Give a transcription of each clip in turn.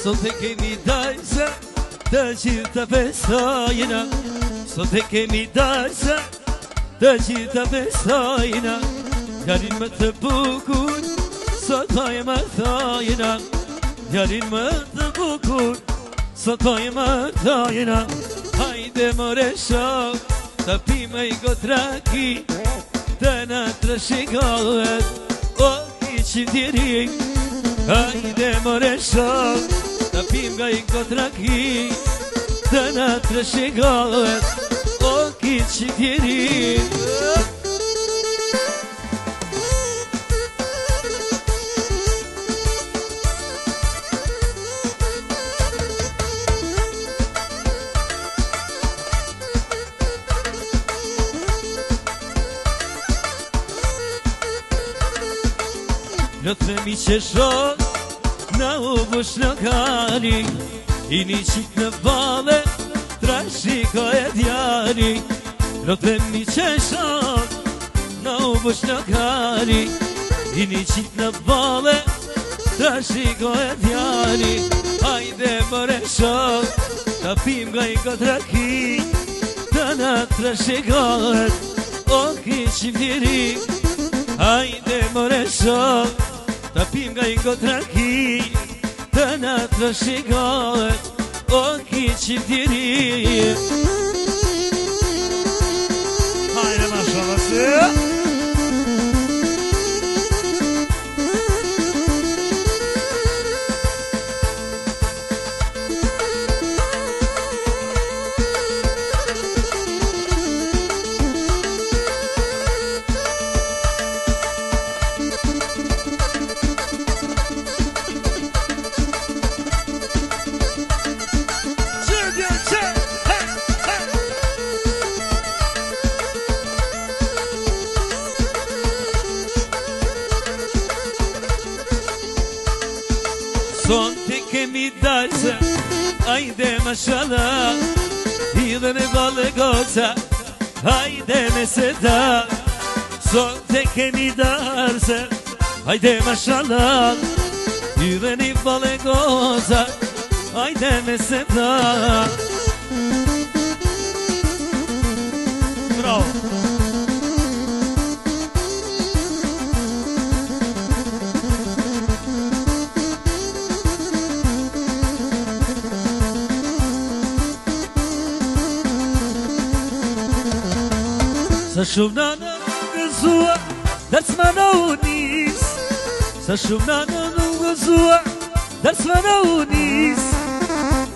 Sot e kemi dalse të gjitha festojna, sot e kemi dalse të gjitha festojna, djalin më të bukur, sot oj më thojna, djalin më të bukur, sot oj më thojna. Hajde more shok, të pime i gotraki, të në të shikohet, o i qivdiri. Hajde more shok, të pim nga i gotraki, të në të shikohet, o ki qivdiri. Lot me mi që shok, na u bush në kani, i një qik në vale, trashiko e djani. Lot me mi që shok, na u bush në kani, i një qik në vale, trashiko e djani. Hajde more shok, të pim nga i gotraki, të në trashikohet, o ki qivdiri. Hajde more shok, të pim nga i gotraki, të në të shikohet, o ki qivdiri. Hajde ma shavasi. Son të kemi dalse, hajde mashallah, hidhe në vale goca, hajde me seda. Son të kemi dalse, hajde mashallah, hidhe në vale goca, hajde me seda. Bravo. Sa shumë në në gëzua, dërës më në unis. Sa shumë në në gëzua, dërës më në unis.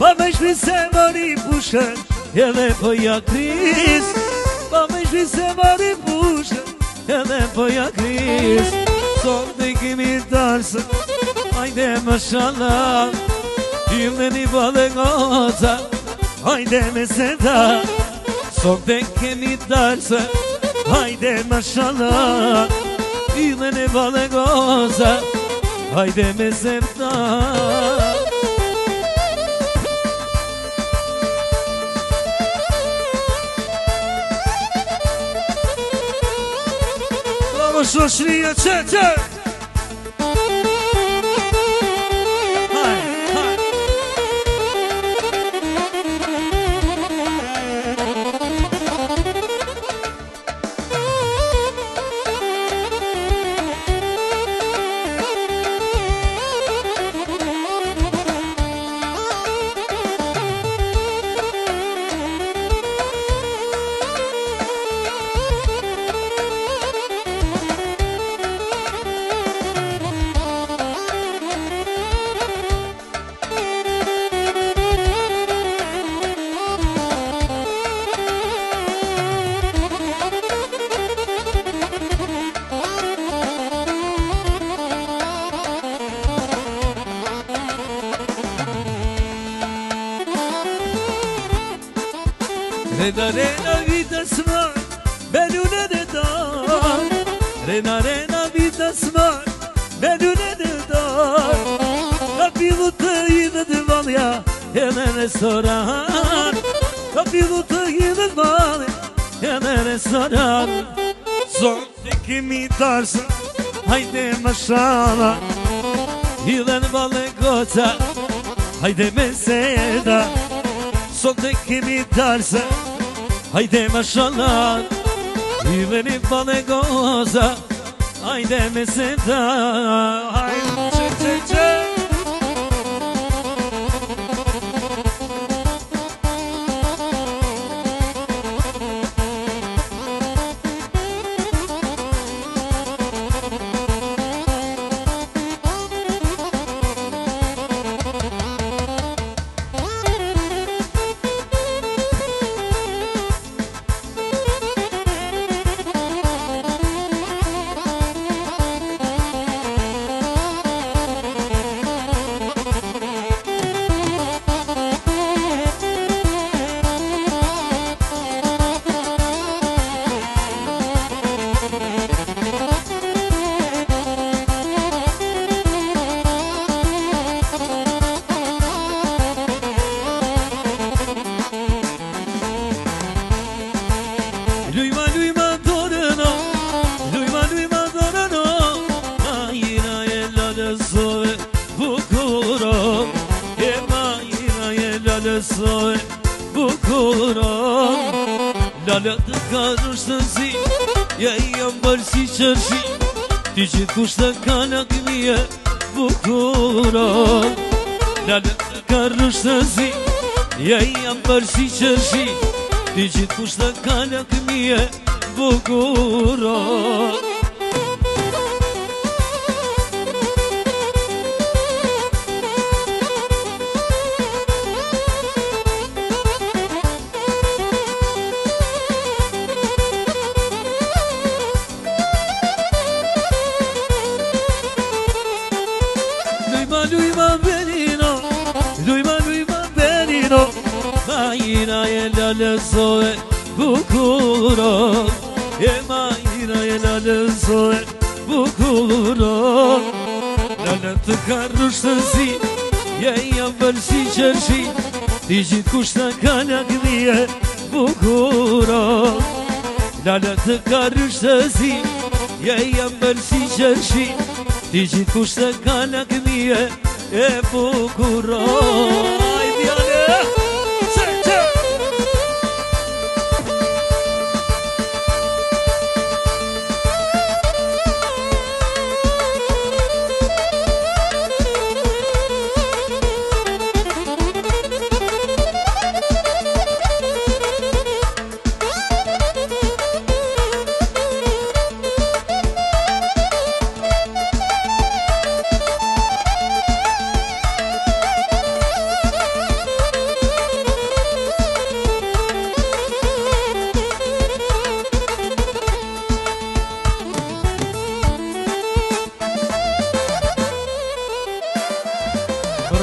Pa me shpi se mori pushën, edhe po ja kris. Pa me shpi se mori pushën, edhe po ja kris. Sot të kemi darse, hajde mashallah, hidhe një vale goca, hajde me seda. Sot të kemi darse, hajde mashallah, hidhe në vale goca, hajde me seda. Bravo shoshria, që Rena rena vita smar me lunet e dar. Rena rena vita smar me lunet e dar. Ka fillu të hidhet valja e në restoran. Ka fillu të hidhet valja e në restoran. Sot e kemi darsa, hajde më shala. Hidhen valë goca, hajde me seda. Sot e kemi darsa, Hajde më shalar, hidhen i valë goca, hajde me seda. hajde që soj bukuron. Lala të ka rushtësi, ja I jam bërë si qërshi. Ti gjithë kusht të ka lakmije bukuron. Lala të ka rushtësi, ja I jam bërë si qërshi. Ti gjithë kusht të ka lakmije bukuron. Majina e lalësoe bukuron. E majina e lalësoe bukuron. Lalë të ka rushtësi, ja I jam bërë si qërshi. Ti gjithë kusht të ka lakmije bukuron. Lalë të ka rushtësi, ja I jam bërë si qërshi. Ti gjithë kusht të ka lakmije e bukuron.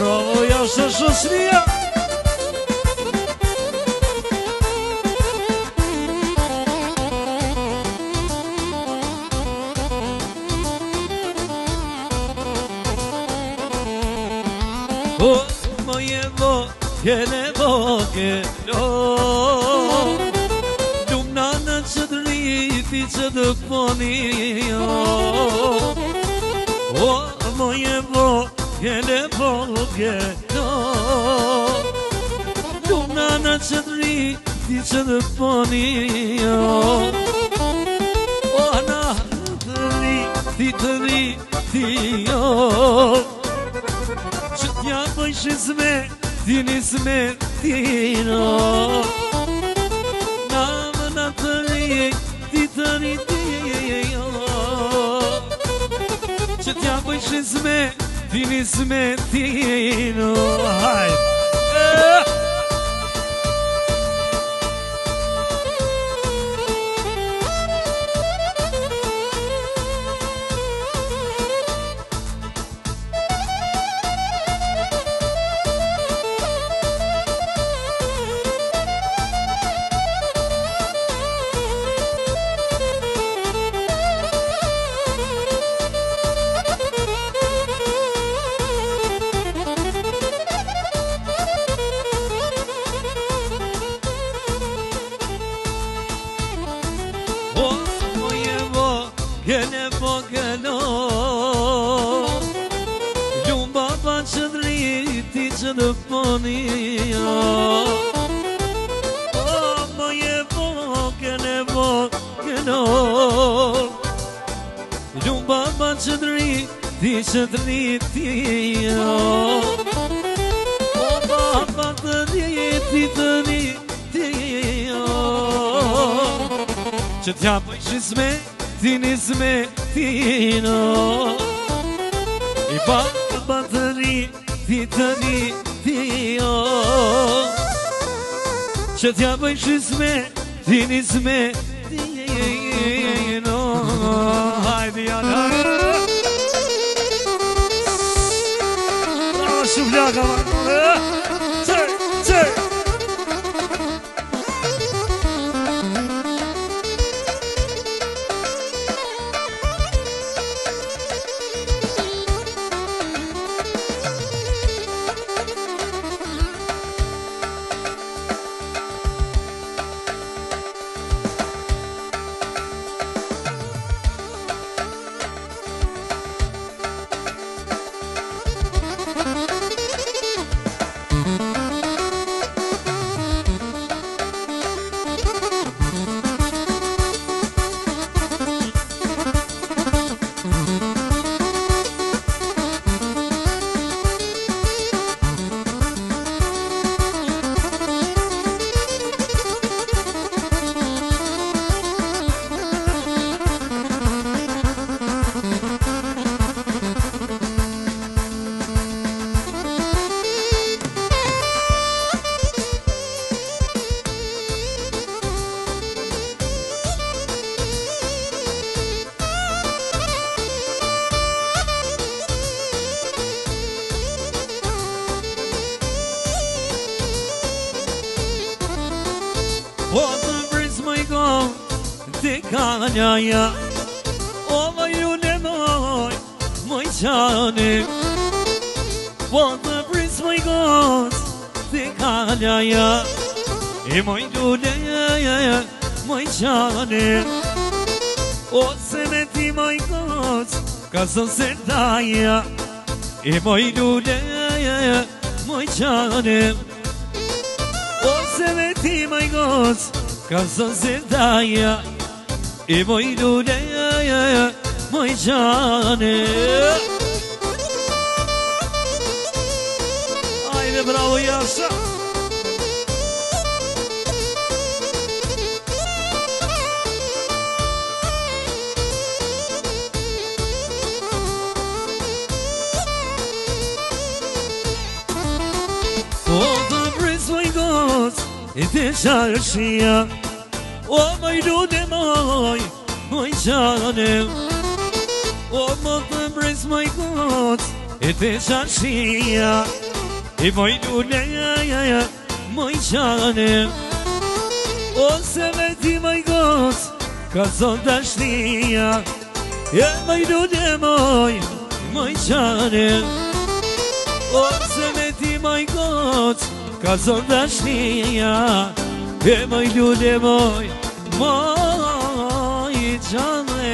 Bravo, jasë shoshnia. O, moje vokele vokelo, lumna në që të rriti që të ponio. O, moje vokele vokelo, lumna në që të rriti që të ponio. O, na të rriti jo, që t'ja bëjsh dini smetino. Na më na të rriti të jo, që t'ja bëjsh dini smetino. hajde. në ponia. Më je vogël Lumba ma që të rri, ti që të rri tija. O baba të rri, ti të rri tija. Që t'ja pëjshisme, ti nisme tina. I baba të rri, ti të rri tija. Që t'ja pëjshisme, ti nisme tina. Hajde janë bravo shufljaka Qej O të vris më i kohë, ti ka njaja. O më ju në moj, më i qani. O të vris më i kohë, ti ka njaja. I më i lule, më i qani. O se me ti më i kohë, ka së se daja. I më i lule, më i qani. O se me ti më i goc, ka zonë se daja. I më i lule, më i qane. Ajde bravo Jasha. I të qarëshia. O më i lune moj, më i qane. O më të mbres më i goc, i të qarëshia. I më i lune, më i qane. O se me ti më i goc, ka zonë dashnia. E më i lune moj, më i qane. O se me ti më i goc, ka zonë dashnia. E më i lule moj, më i qane.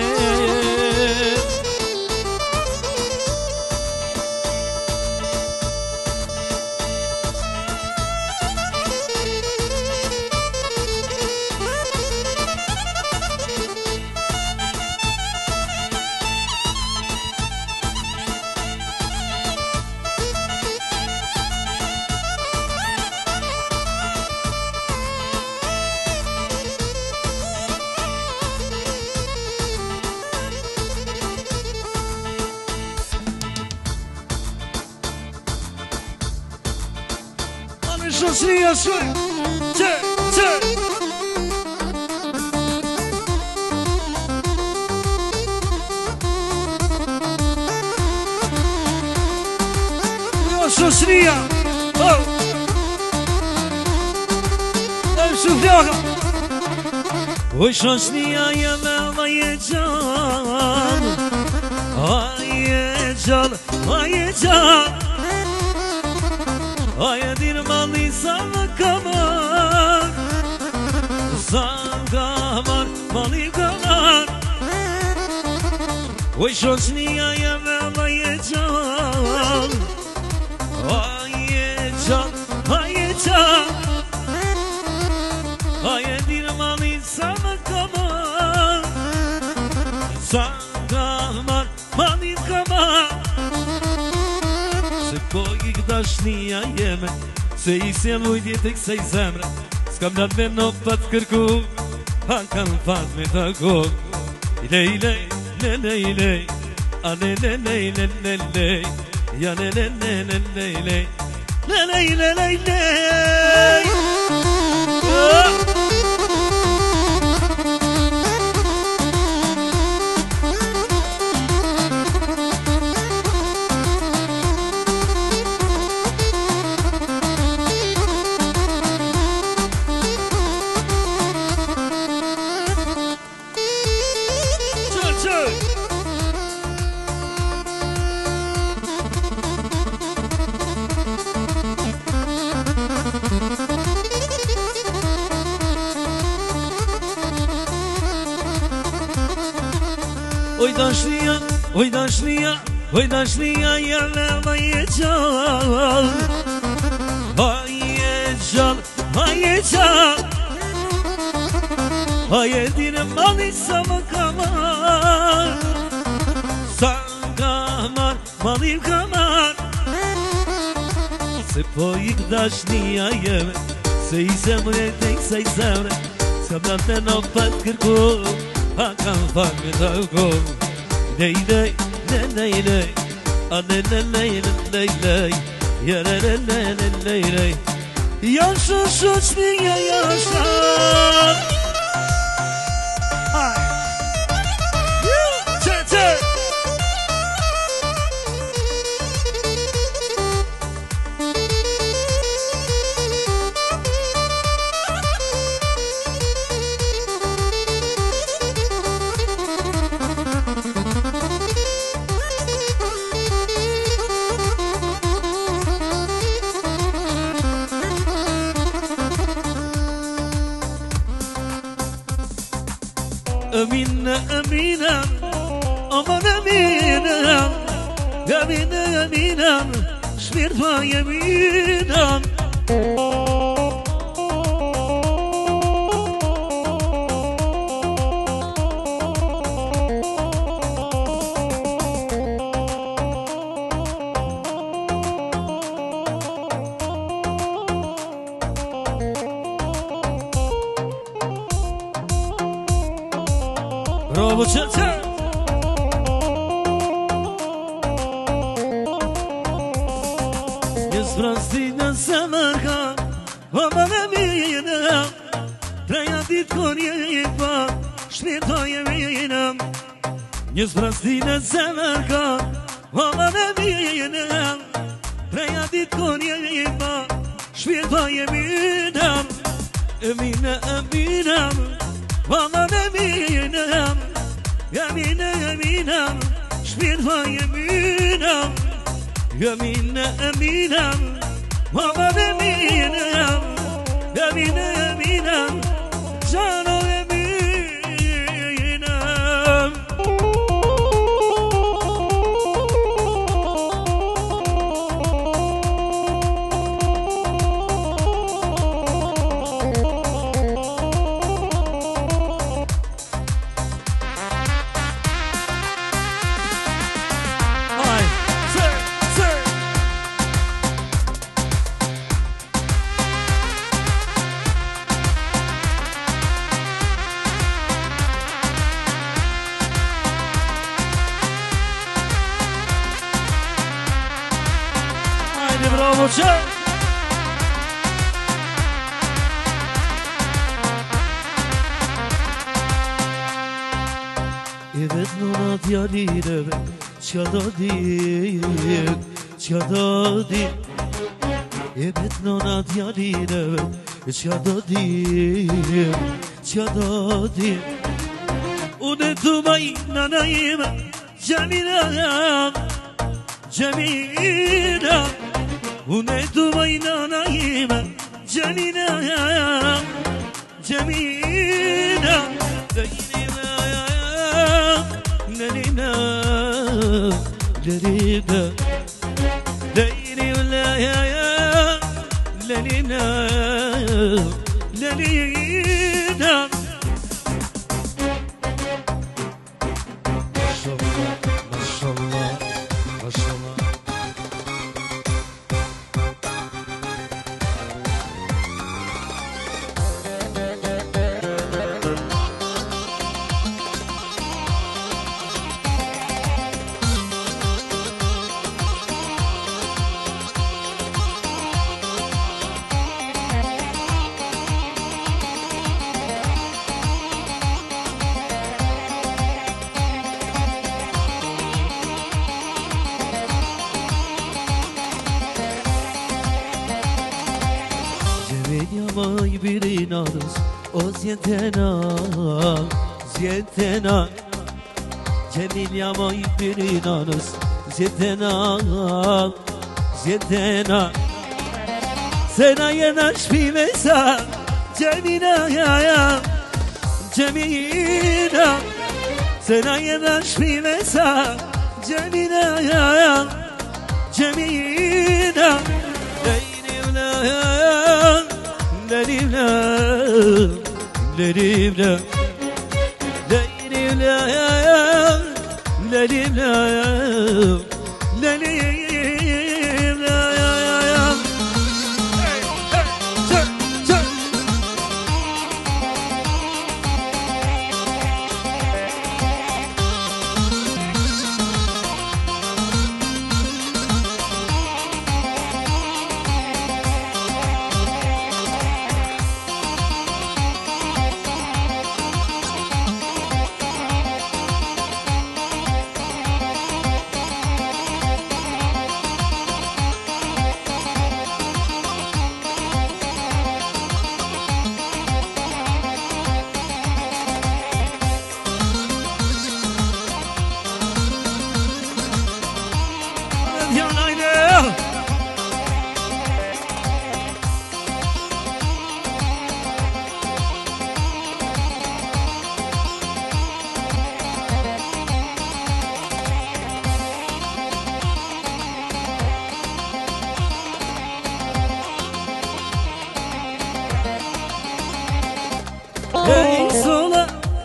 Shoshria shoj, qe Jo shoshria, shufljaka. Oj shoshria jeme vaje gjan, vaje gjan, vaje gjan. Aja dirë mali sa më kamar, sa më kamar, mali kamar. Oj shoshnia jeme vaje gjan, vaje qa A e dinë mami sa më kamar Sa kamar, mami kamar Se po i dashnia jeme Se i se mujtje të kësaj zemre S'kam në me në pat kërku A kam pat me të gog Lej, lej, le, lej, lej A le, le, lej, le, le, lej Ja le, le, le, le, lej, lej Le, lej, le, lej, lej Oj dashnia jelle vaje gjall Vaje gjall, vaje gjall Vaje dine mali sa më kamar Sa kamar, mali kamar Se po i dashnia jeme Se i zemre të kësaj zemre S'kam në të në pat kërku A kam fat me të gog Lej, lej, lej, lej, lej A lej, lej, lej, lej, lej Ja lej, lej, lej, lej, lej Jasha, shoqnia, jasha Aj Qe, qe Amina, Amina, aman Amina Amina, Amina, shpirt pa Amina Bravo, qe, qe Një zbrastina se mërka Aman Amina Treja dit kon jepa Shpirta Amina Një zbrastina se mërka Aman Amina Treja dit kon jepa Shpirta Amina Amina, Amina Aman Amina Amina, Amina Shpirta Amina Amina, Amina Aman Amina Amina, Amina Gjano Amina Bravo, qe I vet nona djalireve Qa do dik, qa do dik I vet nona djalireve Qa do dik, qa do dik Unë të maj nana ime Gjamina, Gjamina Unë të maj nana ime Gjamina, Gjamina Lelina, Lelina Lelina, Lelina Lelina Maşallah, maşallah. Maj birinarës, o zjetena, zjetena Gjemilja maj birinarës, zjetena, zjetena Sena jena shpime sa, Gjemina, Gjemina Sena jena shpime sa, Gjemina, Gjemina Lerimle, lerimle, lerimle, lerimle, lerimle.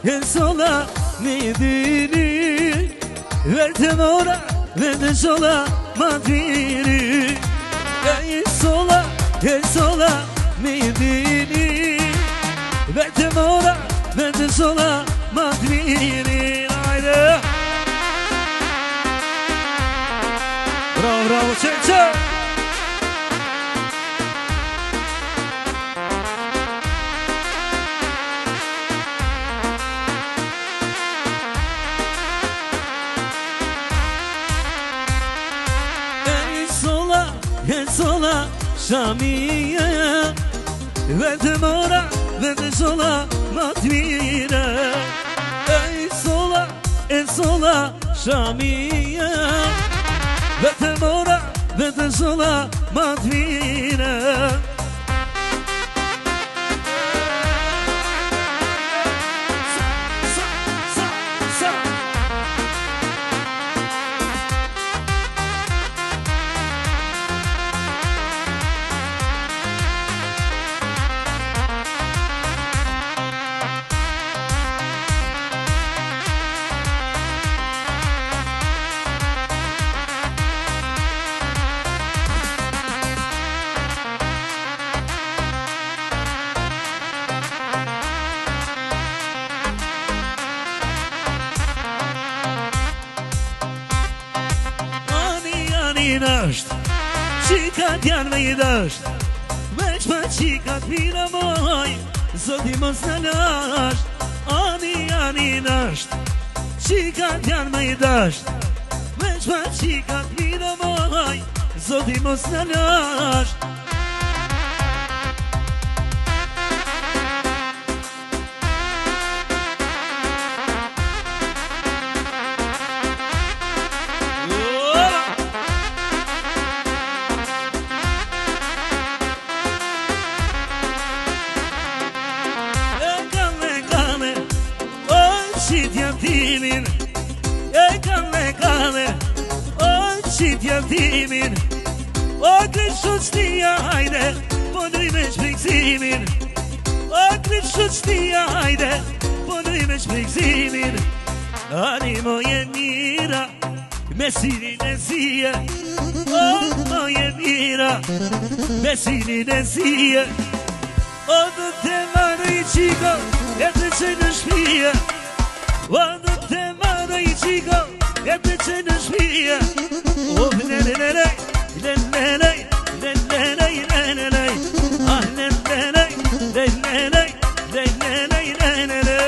Hey sola midiri Vertem ora verde sola madiri Hey sola midiri Vertem ora verde sola madiri Haydi Bravo bravo çek sola Şamiye Verdim ora Verdim sola Matvire sola Şamiye Verdim ora Verdim sola Matvire Nasht, qikat janë me I dasht Veç pa qikat mira moj Zoti mos në lasht Ani nasht Qikat janë me I dasht Veç pa qikat mira moj Zoti mos në lasht Qitja timin O të shoqëtia hajde Punuj me shpejtësimin O kryt shoqënia hajde Punuj me shpejtësimin Ani moje mira Me sinin e sije O moje mira Me sinin e sije O do te marrë i qiko E të që në shpije O do te marrë i qiko E të që në shpije O lelelelej Lelelej Lelelej Lelelej Ah lelelej Lelelej Lelelej Lelelej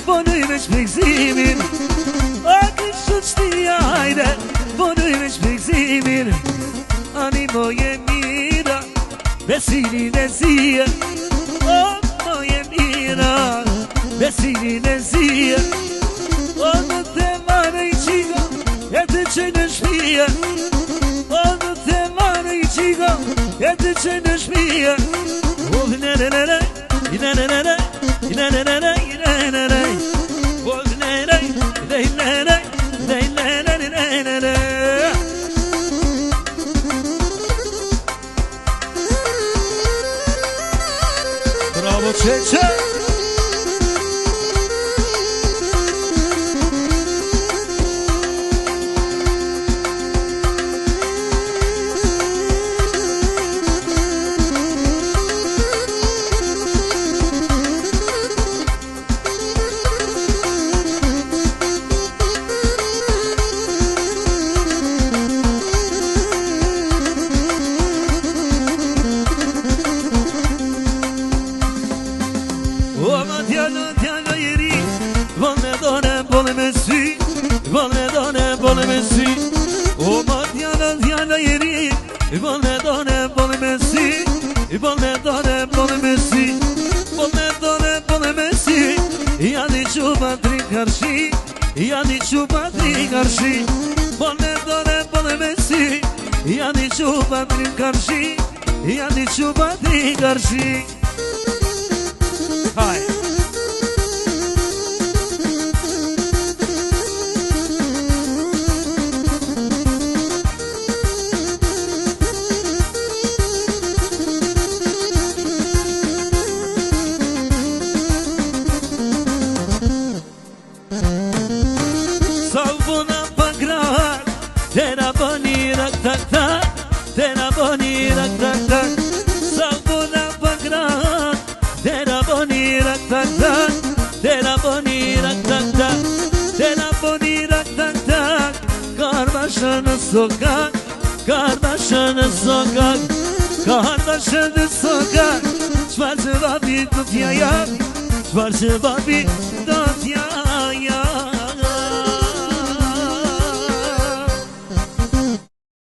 Punuj me shpejtësimin O kryt shoqënia hajde Punuj me shpejtësimin Ani moje mira Me sinin e sije O moje mira Me sinin e sije O do te marrë i qiko E të që në shpije O do te marrë i qiko E të që në shpije O lelelelej Lelelelej Lelelelej Lelelelej O lelelej Lelelej Lelelelej Lelelelej Bravo Çeçe Jani quba tri karshi Bone dore bone mesi Jani quba tri karshi Jani quba tri karshi Haj Sokak, kardeşin sokak, kardeşin sokak. Çfarë babi do t'ja jap, çfarë babi do